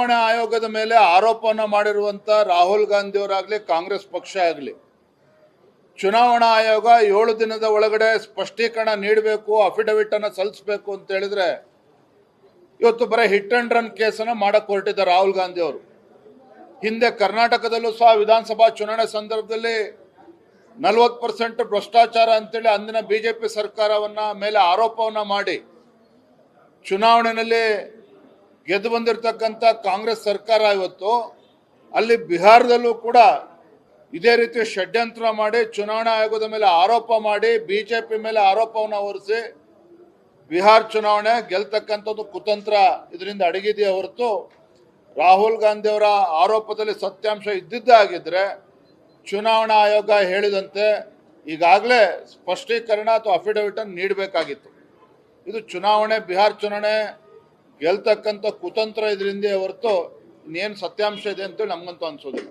ಚುನಾವಣಾ ಆಯೋಗದ ಮೇಲೆ ಆರೋಪವನ್ನು ಮಾಡಿರುವಂಥ ರಾಹುಲ್ ಗಾಂಧಿ ಅವರಾಗಲಿ ಕಾಂಗ್ರೆಸ್ ಪಕ್ಷ ಆಗಲಿ ಚುನಾವಣಾ ಆಯೋಗ 7 ದಿನದ ಒಳಗಡೆ ಸ್ಪಷ್ಟೀಕರಣ ನೀಡಬೇಕು, ಅಫಿಡವಿಟ್ ಅನ್ನು ಸಲ್ಲಿಸಬೇಕು ಅಂತ ಹೇಳಿದ್ರೆ ಇವತ್ತು ಬರೀ ಹಿಟ್ ಅಂಡ್ ರನ್ ಕೇಸನ್ನು ಮಾಡಕ್ಕೆ ಹೊರಟಿದ್ದಾರೆ ರಾಹುಲ್ ಗಾಂಧಿ ಅವರು. ಹಿಂದೆ ಕರ್ನಾಟಕದಲ್ಲೂ ಸಹ ವಿಧಾನಸಭಾ ಚುನಾವಣೆ ಸಂದರ್ಭದಲ್ಲಿ 40% ಭ್ರಷ್ಟಾಚಾರ ಅಂತೇಳಿ ಅಂದಿನ ಬಿಜೆಪಿ ಸರ್ಕಾರವನ್ನ ಮೇಲೆ ಆರೋಪವನ್ನ ಮಾಡಿ ಚುನಾವಣೆಯಲ್ಲಿ ಗೆದ್ದು ಬಂದಿರತಕ್ಕಂಥ ಕಾಂಗ್ರೆಸ್ ಸರ್ಕಾರ ಇವತ್ತು ಅಲ್ಲಿ ಬಿಹಾರದಲ್ಲೂ ಕೂಡ ಇದೇ ರೀತಿ ಷಡ್ಯಂತ್ರ ಮಾಡಿ ಚುನಾವಣಾ ಆಯೋಗದ ಮೇಲೆ ಆರೋಪ ಮಾಡಿ ಬಿಜೆಪಿ ಮೇಲೆ ಆರೋಪವನ್ನು ಹೊರಿಸಿ ಬಿಹಾರ ಚುನಾವಣೆ ಗೆಲ್ತಕ್ಕಂಥದ್ದು ಕುತಂತ್ರ ಇದರಿಂದ ಅಡಗಿದೆಯೇ ಹೊರತು ರಾಹುಲ್ ಗಾಂಧಿ ಅವರ ಆರೋಪದಲ್ಲಿ ಸತ್ಯಾಂಶ ಇದ್ದಿದ್ದೇ ಆಗಿದ್ರೆ ಚುನಾವಣಾ ಆಯೋಗ ಹೇಳಿದಂತೆ ಈಗಾಗಲೇ ಸ್ಪಷ್ಟೀಕರಣ ಅಥವಾ ಅಫಿಡವಿಟ್ ಅನ್ನು ನೀಡಬೇಕಾಗಿತ್ತು. ಇದು ಚುನಾವಣೆ ಬಿಹಾರ ಚುನಾವಣೆ ಗೆಲ್ತಕ್ಕಂಥ ಕುತಂತ್ರ ಇದರಿಂದ ಹೊರತು ಇನ್ನೇನು ಸತ್ಯಾಂಶ ಇದೆ ಅಂತೇಳಿ ನಮಗಂತೂ ಅನ್ಸೋದಿಲ್ಲ.